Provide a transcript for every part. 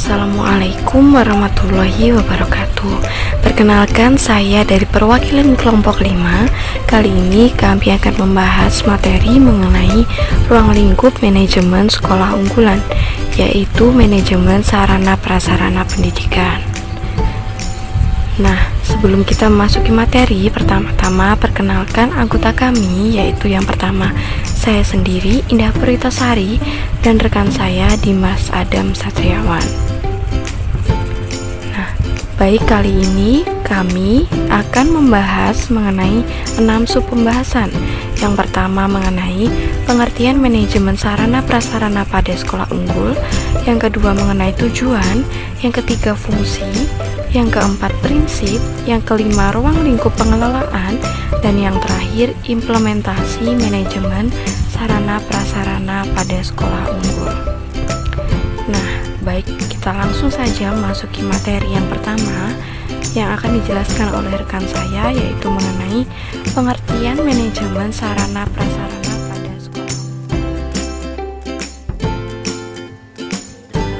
Assalamualaikum warahmatullahi wabarakatuh. Perkenalkan, saya dari perwakilan kelompok 5. Kali ini kami akan membahas materi mengenai ruang lingkup manajemen sekolah unggulan, yaitu manajemen sarana prasarana pendidikan. Nah, sebelum kita memasuki materi, pertama-tama perkenalkan anggota kami, yaitu yang pertama saya sendiri, Indah Puritasari, dan rekan saya Dimas Adam Satriawan. Nah, baik, kali ini kami akan membahas mengenai 6 sub pembahasan. Yang pertama mengenai pengertian manajemen sarana prasarana pada sekolah unggul, yang kedua mengenai tujuan, yang ketiga fungsi, yang keempat prinsip, yang kelima ruang lingkup pengelolaan, dan yang terakhir implementasi manajemen sarana prasarana pada sekolah unggul. Nah, baik, kita langsung saja memasuki materi yang pertama yang akan dijelaskan oleh rekan saya, yaitu mengenai pengertian manajemen sarana prasarana pada sekolah.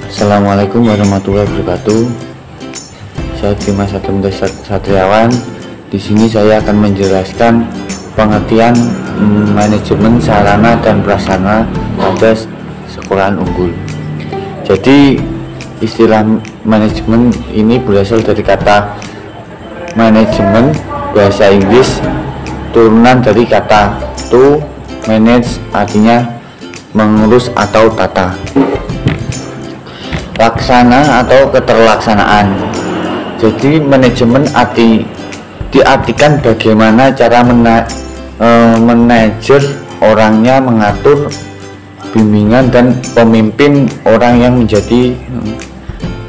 Assalamualaikum warahmatullahi wabarakatuh. Saya Dimas Adam Satriawan. Di sini saya akan menjelaskan pengertian manajemen sarana dan prasarana pada sekolahan unggul. Jadi istilah manajemen ini berasal dari kata manajemen bahasa Inggris, turunan dari kata to manage, artinya mengurus atau tata. Laksana atau keterlaksanaan. Jadi manajemen diartikan bagaimana cara manajer orangnya, mengatur bimbingan dan pemimpin orang yang menjadi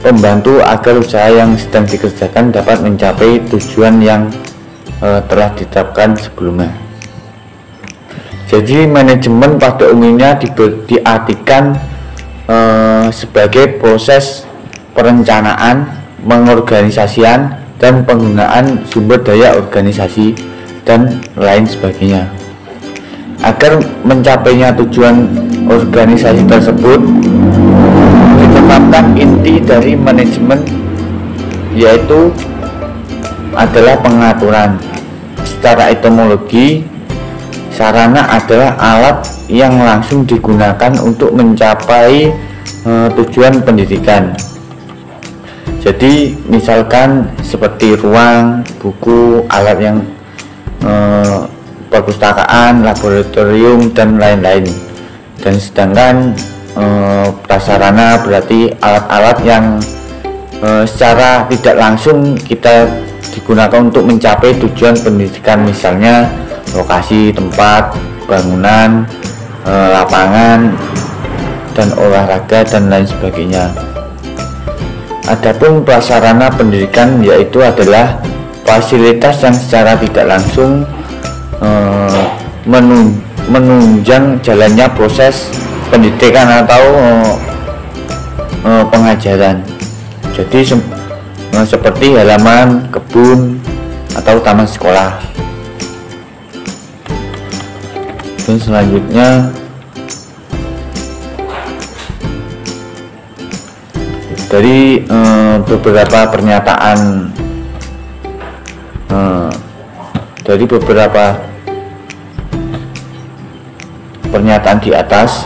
pembantu agar usaha yang sedang dikerjakan dapat mencapai tujuan yang telah ditetapkan sebelumnya. Jadi manajemen pada umumnya diartikan sebagai proses perencanaan, pengorganisasian, dan penggunaan sumber daya organisasi dan lain sebagainya. Agar mencapainya tujuan organisasi tersebut, ditetapkan inti dari manajemen, yaitu adalah pengaturan. Secara etimologi, sarana adalah alat yang langsung digunakan untuk mencapai tujuan pendidikan. Jadi misalkan seperti ruang, buku, alat yang perpustakaan, laboratorium, dan lain-lain. Dan sedangkan prasarana berarti alat-alat yang secara tidak langsung kita digunakan untuk mencapai tujuan pendidikan, misalnya lokasi, tempat, bangunan, lapangan, dan olahraga, dan lain sebagainya. Adapun prasarana pendidikan yaitu adalah fasilitas yang secara tidak langsung menunjang jalannya proses pendidikan atau pengajaran. Jadi seperti halaman, kebun, atau taman sekolah. Dan selanjutnya dari beberapa pernyataan di atas,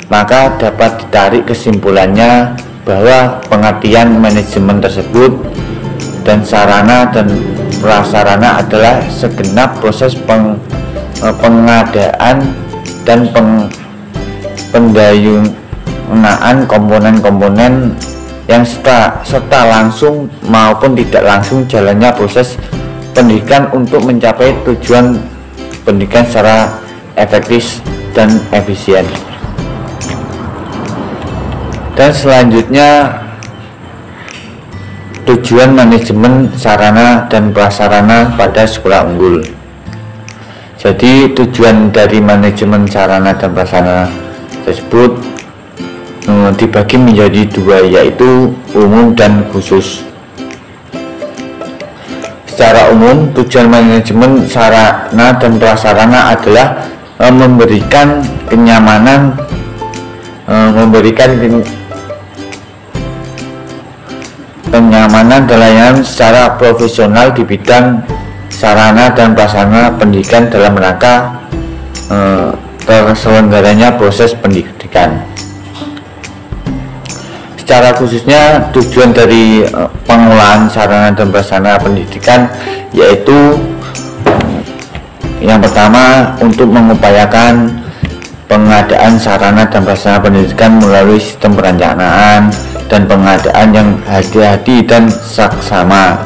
maka dapat ditarik kesimpulannya bahwa pengertian manajemen tersebut dan sarana dan prasarana adalah segenap proses pengadaan dan pendayungan komponen-komponen yang serta langsung maupun tidak langsung jalannya proses pendidikan untuk mencapai tujuan pendidikan secara efektif dan efisien. Dan selanjutnya tujuan manajemen sarana dan prasarana pada sekolah unggul. Jadi tujuan dari manajemen sarana dan prasarana tersebut dibagi menjadi dua, yaitu umum dan khusus. Secara umum, tujuan manajemen sarana dan prasarana adalah memberikan kenyamanan, memberikan kenyamanan dan layanan secara profesional di bidang sarana dan prasarana pendidikan dalam rangka terselenggaranya proses pendidikan. Secara khususnya tujuan dari pengolahan sarana dan prasarana pendidikan yaitu yang pertama untuk mengupayakan pengadaan sarana dan prasarana pendidikan melalui sistem perencanaan dan pengadaan yang hati-hati dan saksama.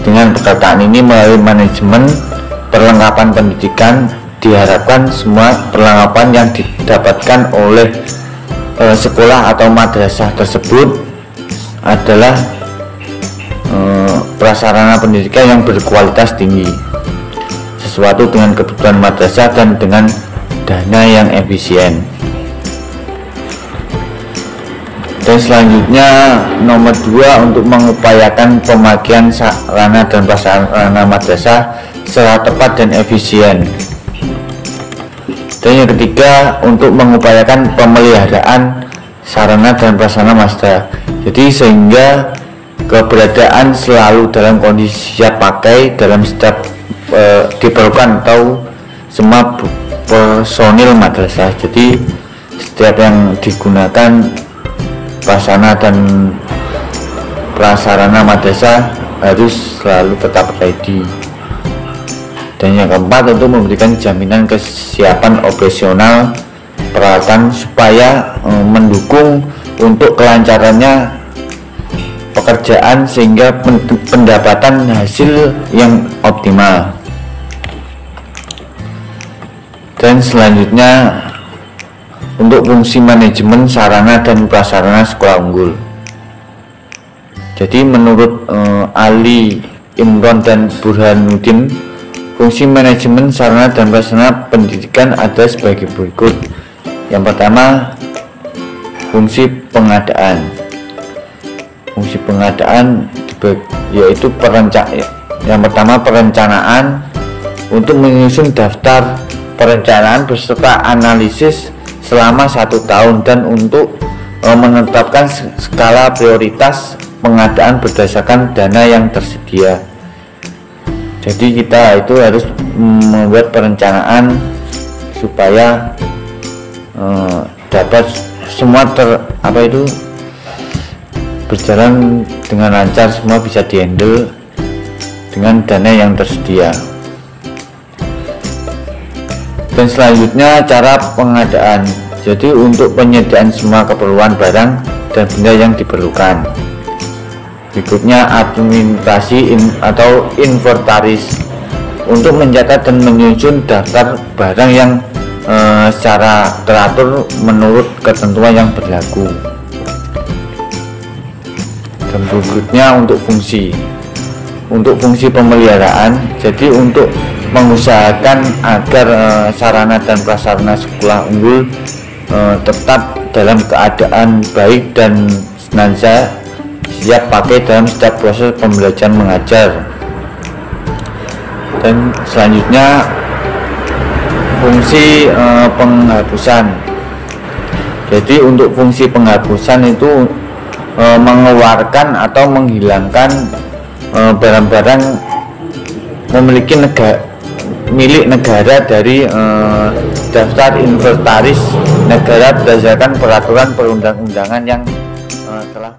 Dengan perkataan ini melalui manajemen perlengkapan pendidikan diharapkan semua perlengkapan yang didapatkan oleh sekolah atau madrasah tersebut adalah prasarana pendidikan yang berkualitas tinggi, sesuatu dengan kebutuhan madrasah dan dengan dana yang efisien. Dan selanjutnya nomor 2 untuk mengupayakan pemakaian sarana dan prasarana madrasah secara tepat dan efisien. Dan yang ketiga untuk mengupayakan pemeliharaan sarana dan prasarana madrasah. Jadi sehingga keberadaan selalu dalam kondisi siap pakai dalam setiap diperlukan atau semua personil madrasah. Jadi setiap yang digunakan prasarana dan prasarana madrasah harus selalu tetap ready. Dan yang keempat untuk memberikan jaminan kesiapan operasional peralatan supaya mendukung untuk kelancarannya pekerjaan sehingga pendapatan hasil yang optimal. Dan selanjutnya untuk fungsi manajemen sarana dan prasarana sekolah unggul. Jadi menurut Ali Imron dan Burhanuddin, fungsi manajemen sarana dan prasarana pendidikan ada sebagai berikut. Yang pertama, fungsi pengadaan. Fungsi pengadaan yaitu yang pertama perencanaan untuk menyusun daftar perencanaan beserta analisis selama 1 tahun dan untuk menetapkan skala prioritas pengadaan berdasarkan dana yang tersedia. Jadi kita itu harus membuat perencanaan supaya dapat semua berjalan dengan lancar, semua bisa dihandle dengan dana yang tersedia. Dan selanjutnya cara pengadaan. Jadi untuk penyediaan semua keperluan barang dan benda yang diperlukan. Berikutnya administrasi atau inventaris untuk mencatat dan menyusun daftar barang yang secara teratur menurut ketentuan yang berlaku. Dan berikutnya untuk fungsi pemeliharaan. Jadi untuk mengusahakan agar sarana dan prasarana sekolah unggul tetap dalam keadaan baik dan senantiasa siap pakai dalam setiap proses pembelajaran mengajar. Dan selanjutnya fungsi penghapusan. Jadi untuk fungsi penghapusan itu mengeluarkan atau menghilangkan barang-barang milik negara dari daftar inventaris negara berdasarkan peraturan perundang-undangan yang telah.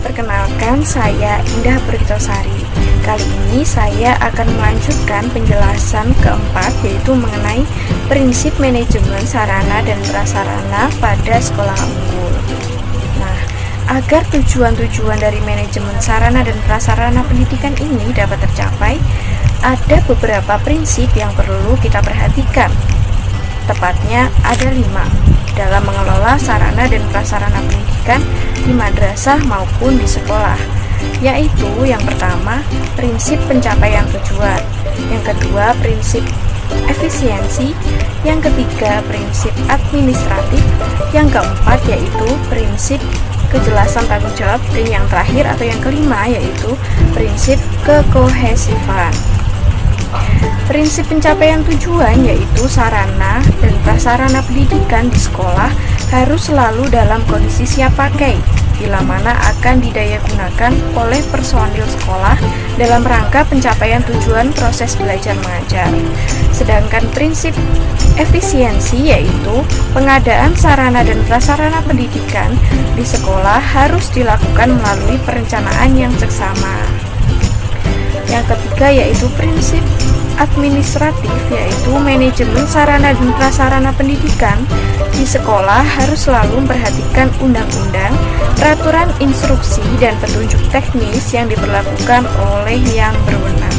Perkenalkan, saya Indah Purgitosari. Kali ini saya akan melanjutkan penjelasan keempat, yaitu mengenai prinsip manajemen sarana dan prasarana pada sekolah unggul. Nah, agar tujuan-tujuan dari manajemen sarana dan prasarana pendidikan ini dapat tercapai, ada beberapa prinsip yang perlu kita perhatikan. Tepatnya ada 5 dalam mengelola sarana dan prasarana pendidikan di madrasah maupun di sekolah, yaitu yang pertama, prinsip pencapaian tujuan, yang kedua, prinsip efisiensi, yang ketiga, prinsip administratif, yang keempat yaitu prinsip kejelasan tanggung jawab, dan yang terakhir atau yang kelima yaitu prinsip kekohesifan. Prinsip pencapaian tujuan yaitu sarana dan prasarana pendidikan di sekolah harus selalu dalam kondisi siap pakai. bila mana akan didayagunakan oleh personil sekolah dalam rangka pencapaian tujuan proses belajar mengajar. Sedangkan prinsip efisiensi yaitu pengadaan sarana dan prasarana pendidikan di sekolah harus dilakukan melalui perencanaan yang seksama. Yang ketiga yaitu prinsip administratif, yaitu manajemen sarana dan prasarana pendidikan di sekolah harus selalu memperhatikan undang-undang, peraturan instruksi, dan petunjuk teknis yang diberlakukan oleh yang berwenang.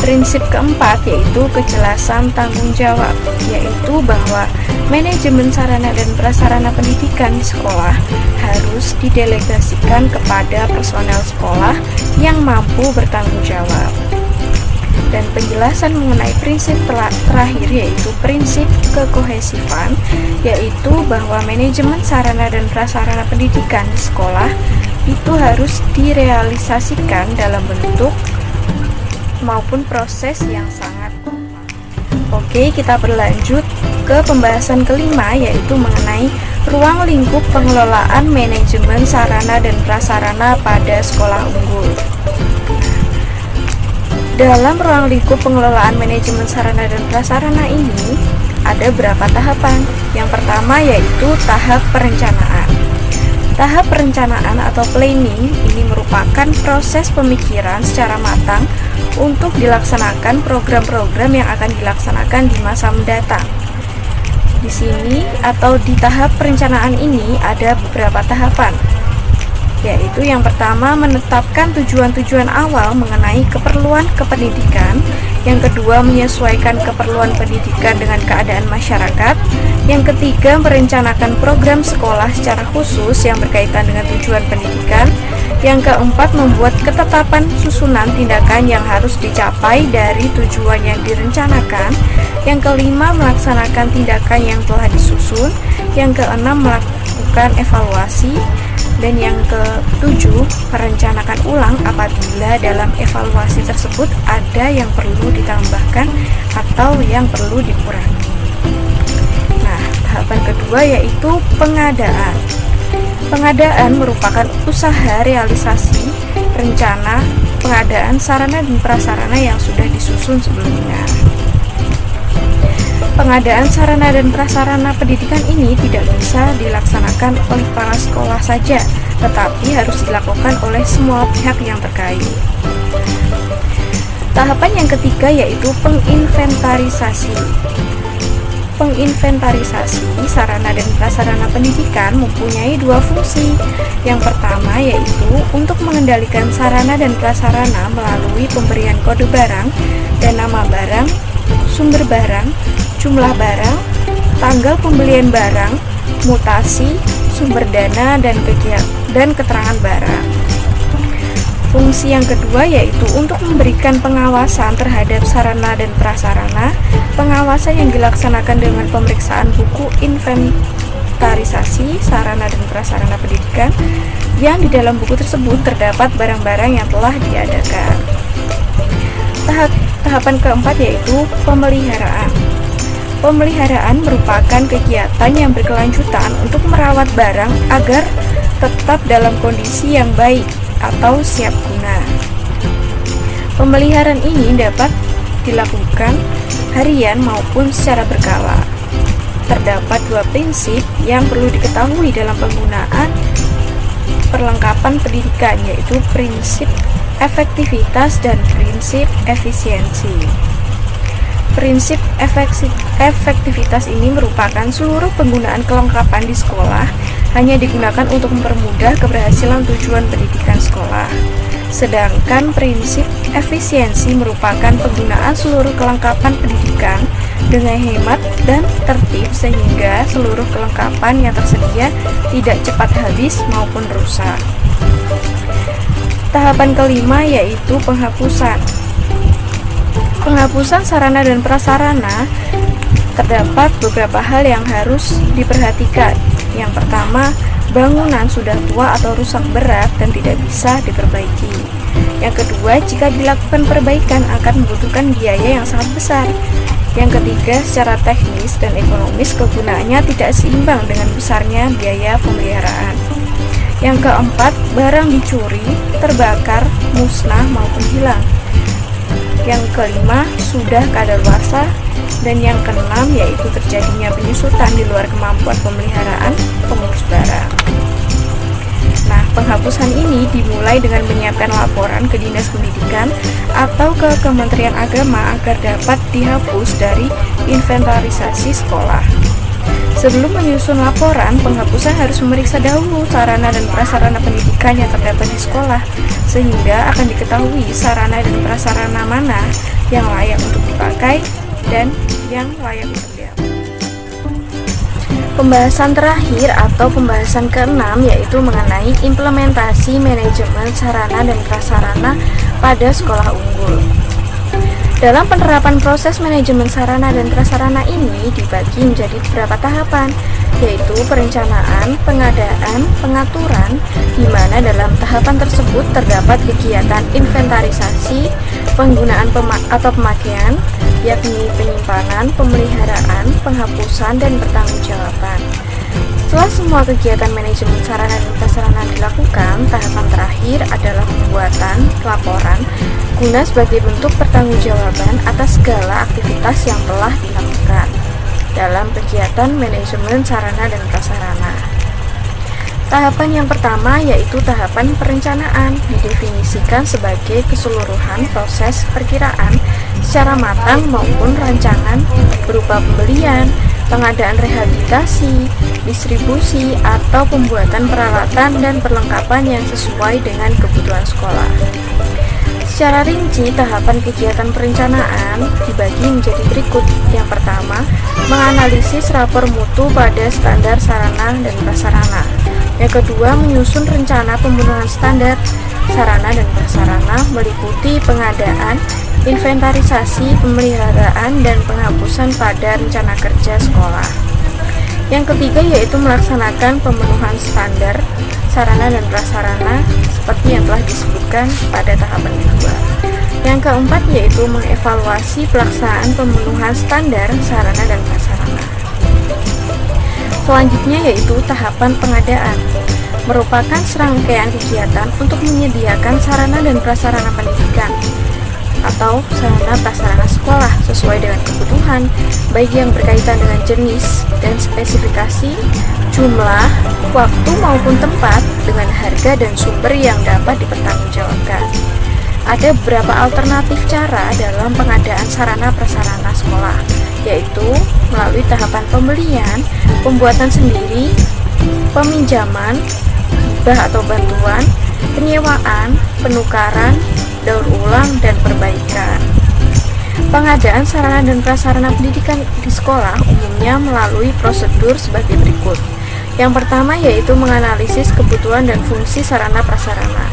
Prinsip keempat yaitu kejelasan tanggung jawab, yaitu bahwa manajemen sarana dan prasarana pendidikan di sekolah harus didelegasikan kepada personel sekolah yang mampu bertanggung jawab. Dan penjelasan mengenai prinsip terakhir yaitu prinsip kekohesifan, yaitu bahwa manajemen sarana dan prasarana pendidikan di sekolah itu harus direalisasikan dalam bentuk maupun proses yang sangat kompak. Oke, kita berlanjut ke pembahasan kelima yaitu mengenai ruang lingkup pengelolaan manajemen sarana dan prasarana pada sekolah unggul. Dalam ruang lingkup pengelolaan manajemen sarana dan prasarana ini ada beberapa tahapan. Yang pertama yaitu tahap perencanaan. Tahap perencanaan atau planning ini merupakan proses pemikiran secara matang untuk dilaksanakan program-program yang akan dilaksanakan di masa mendatang. Di sini atau di tahap perencanaan ini ada beberapa tahapan, yaitu yang pertama menetapkan tujuan-tujuan awal mengenai keperluan kependidikan, yang kedua menyesuaikan keperluan pendidikan dengan keadaan masyarakat, yang ketiga merencanakan program sekolah secara khusus yang berkaitan dengan tujuan pendidikan, yang keempat membuat ketetapan susunan tindakan yang harus dicapai dari tujuan yang direncanakan, yang kelima melaksanakan tindakan yang telah disusun, yang keenam melakukan evaluasi, dan yang ketujuh, merencanakan ulang apabila dalam evaluasi tersebut ada yang perlu ditambahkan atau yang perlu dikurangi. Nah, tahapan kedua yaitu pengadaan. Pengadaan merupakan usaha realisasi rencana pengadaan sarana dan prasarana yang sudah disusun sebelumnya. Pengadaan sarana dan prasarana pendidikan ini tidak bisa dilaksanakan oleh kepala sekolah saja, tetapi harus dilakukan oleh semua pihak yang terkait. Tahapan yang ketiga yaitu penginventarisasi. Penginventarisasi sarana dan prasarana pendidikan mempunyai dua fungsi. Yang pertama yaitu untuk mengendalikan sarana dan prasarana melalui pemberian kode barang dan nama barang, sumber barang, jumlah barang, tanggal pembelian barang, mutasi, sumber dana, dan keterangan barang. Fungsi yang kedua yaitu untuk memberikan pengawasan terhadap sarana dan prasarana. Pengawasan yang dilaksanakan dengan pemeriksaan buku inventarisasi sarana dan prasarana pendidikan yang di dalam buku tersebut terdapat barang-barang yang telah diadakan. Tahapan keempat yaitu pemeliharaan. Pemeliharaan merupakan kegiatan yang berkelanjutan untuk merawat barang agar tetap dalam kondisi yang baik atau siap guna. Pemeliharaan ini dapat dilakukan harian maupun secara berkala. Terdapat dua prinsip yang perlu diketahui dalam penggunaan perlengkapan pendidikan, yaitu prinsip efektivitas dan prinsip efisiensi. Prinsip efektivitas ini merupakan seluruh penggunaan kelengkapan di sekolah hanya digunakan untuk mempermudah keberhasilan tujuan pendidikan sekolah. Sedangkan prinsip efisiensi merupakan penggunaan seluruh kelengkapan pendidikan dengan hemat dan tertib sehingga seluruh kelengkapan yang tersedia tidak cepat habis maupun rusak. Tahapan kelima yaitu penghapusan. Penghapusan sarana dan prasarana terdapat beberapa hal yang harus diperhatikan. Yang pertama, bangunan sudah tua atau rusak berat dan tidak bisa diperbaiki. Yang kedua, jika dilakukan perbaikan akan membutuhkan biaya yang sangat besar. Yang ketiga, secara teknis dan ekonomis kegunaannya tidak seimbang dengan besarnya biaya pemeliharaan. Yang keempat, barang dicuri, terbakar, musnah maupun hilang. Yang kelima, sudah kadaluarsa. Dan yang keenam yaitu terjadinya penyusutan di luar kemampuan pemeliharaan pengurus barang. Nah, penghapusan ini dimulai dengan menyiapkan laporan ke Dinas Pendidikan atau ke Kementerian Agama agar dapat dihapus dari inventarisasi sekolah. Sebelum menyusun laporan, penghapusan harus memeriksa dahulu sarana dan prasarana pendidikan yang terdapat di sekolah, sehingga akan diketahui sarana dan prasarana mana yang layak untuk dipakai dan yang layak untuk dihapus. Pembahasan terakhir atau pembahasan keenam yaitu mengenai implementasi manajemen sarana dan prasarana pada sekolah unggul. Dalam penerapan proses manajemen sarana dan prasarana ini dibagi menjadi beberapa tahapan, yaitu perencanaan, pengadaan, pengaturan, di mana dalam tahapan tersebut terdapat kegiatan inventarisasi, penggunaan atau pemakaian, yakni penyimpanan, pemeliharaan, penghapusan, dan pertanggungjawaban. Setelah semua kegiatan manajemen sarana dan prasarana dilakukan, tahapan terakhir adalah pembuatan laporan guna sebagai bentuk pertanggungjawaban atas segala aktivitas yang telah dilakukan dalam kegiatan manajemen sarana dan prasarana. Tahapan yang pertama yaitu tahapan perencanaan, didefinisikan sebagai keseluruhan proses perkiraan secara matang maupun rancangan berupa pembelian, pengadaan rehabilitasi, distribusi, atau pembuatan peralatan dan perlengkapan yang sesuai dengan kebutuhan sekolah. Secara rinci, tahapan kegiatan perencanaan dibagi menjadi berikut. Yang pertama, menganalisis rapor mutu pada standar sarana dan prasarana. Yang kedua, menyusun rencana pembunuhan standar sarana dan prasarana meliputi pengadaan, inventarisasi, pemeliharaan, dan penghapusan pada rencana kerja sekolah. Yang ketiga yaitu melaksanakan pemenuhan standar sarana dan prasarana seperti yang telah disebutkan pada tahapan kedua. Yang keempat yaitu mengevaluasi pelaksanaan pemenuhan standar sarana dan prasarana. Selanjutnya yaitu tahapan pengadaan, merupakan serangkaian kegiatan untuk menyediakan sarana dan prasarana pendidikan atau sarana prasarana sekolah sesuai dengan kebutuhan, baik yang berkaitan dengan jenis dan spesifikasi, jumlah, waktu maupun tempat, dengan harga dan sumber yang dapat dipertanggungjawabkan. Ada beberapa alternatif cara dalam pengadaan sarana prasarana sekolah, yaitu melalui tahapan pembelian, pembuatan sendiri, peminjaman, hibah atau bantuan, penyewaan, penukaran, daur ulang, dan perbaikan. Pengadaan sarana dan prasarana pendidikan di sekolah umumnya melalui prosedur sebagai berikut. Yang pertama yaitu menganalisis kebutuhan dan fungsi sarana prasarana.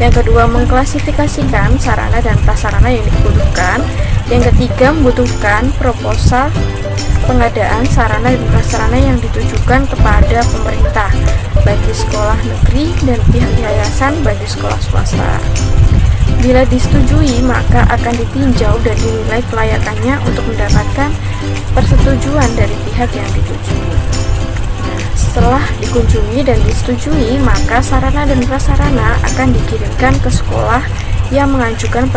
Yang kedua, mengklasifikasikan sarana dan prasarana yang dibutuhkan. Yang ketiga, membutuhkan proposal pengadaan sarana dan prasarana yang ditujukan kepada pemerintah bagi sekolah negeri dan pihak yayasan bagi sekolah swasta. Bila disetujui, maka akan ditinjau dan dinilai kelayakannya untuk mendapatkan persetujuan dari pihak yang dituju. Setelah dikunjungi dan disetujui, maka sarana dan prasarana akan dikirimkan ke sekolah yang mengajukan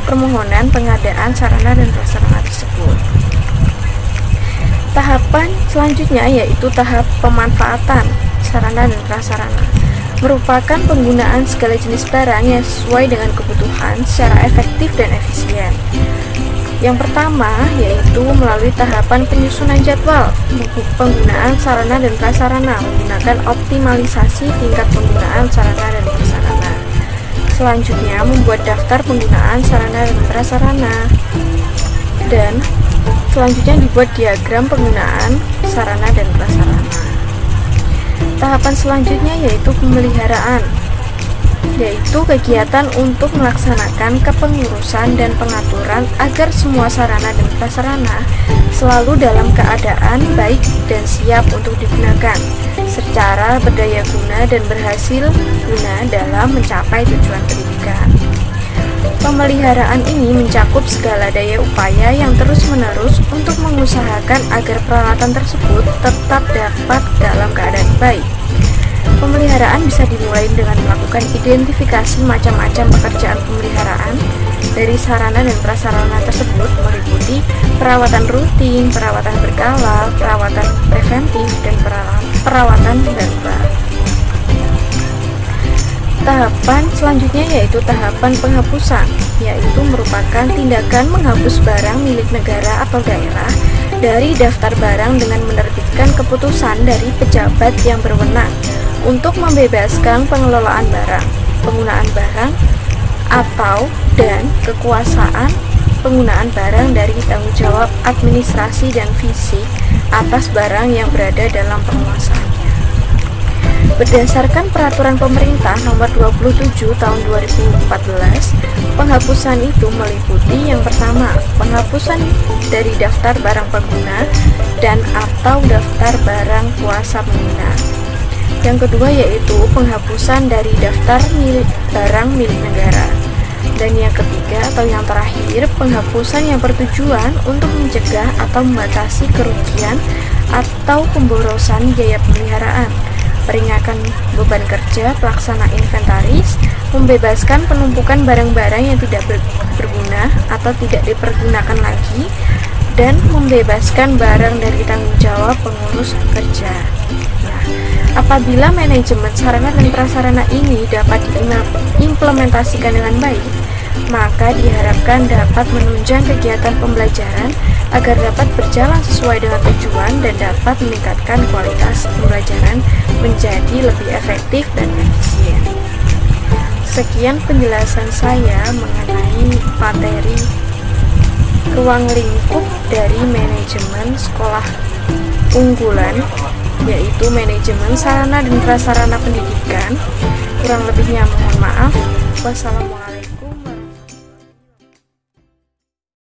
permohonan pengadaan sarana dan prasarana tersebut. Tahapan selanjutnya yaitu tahap pemanfaatan sarana dan prasarana, merupakan penggunaan segala jenis barang yang sesuai dengan kebutuhan secara efektif dan efisien. Yang pertama yaitu melalui tahapan penyusunan jadwal penggunaan sarana dan prasarana menggunakan optimalisasi tingkat penggunaan sarana dan prasarana. Selanjutnya membuat daftar penggunaan sarana dan prasarana, dan selanjutnya dibuat diagram penggunaan sarana dan prasarana. Tahapan selanjutnya yaitu pemeliharaan, yaitu kegiatan untuk melaksanakan kepengurusan dan pengaturan agar semua sarana dan prasarana selalu dalam keadaan baik dan siap untuk digunakan secara berdaya guna dan berhasil guna dalam mencapai tujuan pendidikan. Pemeliharaan ini mencakup segala daya upaya yang terus-menerus untuk mengusahakan agar peralatan tersebut tetap dapat dalam keadaan baik. Pemeliharaan bisa dimulai dengan melakukan identifikasi macam-macam pekerjaan pemeliharaan. Dari sarana dan prasarana tersebut meliputi perawatan rutin, perawatan berkala, perawatan preventif, dan perawatan darurat. Tahapan selanjutnya yaitu tahapan penghapusan, yaitu merupakan tindakan menghapus barang milik negara atau daerah dari daftar barang dengan menerbitkan keputusan dari pejabat yang berwenang untuk membebaskan pengelolaan barang, penggunaan barang, atau dan kekuasaan penggunaan barang dari tanggung jawab administrasi dan fisik atas barang yang berada dalam penguasaannya. Berdasarkan peraturan pemerintah nomor 27 tahun 2014, penghapusan itu meliputi yang pertama, penghapusan dari daftar barang pengguna dan atau daftar barang kuasa pengguna. Yang kedua yaitu penghapusan dari daftar barang milik negara. Dan yang ketiga atau yang terakhir, penghapusan yang bertujuan untuk mencegah atau membatasi kerugian atau pemborosan biaya pemeliharaan, meringankan beban kerja pelaksana inventaris, membebaskan penumpukan barang-barang yang tidak berguna atau tidak dipergunakan lagi, dan membebaskan barang dari tanggung jawab pengurus kerja. Nah, apabila manajemen sarana dan prasarana ini dapat diimplementasikan dengan baik, maka diharapkan dapat menunjang kegiatan pembelajaran agar dapat berjalan sesuai dengan tujuan dan dapat meningkatkan kualitas pembelajaran menjadi lebih efektif dan efisien. Sekian penjelasan saya mengenai materi ruang lingkup dari manajemen sekolah unggulan, yaitu manajemen sarana dan prasarana pendidikan. Kurang lebihnya mohon maaf. Wassalamualaikum.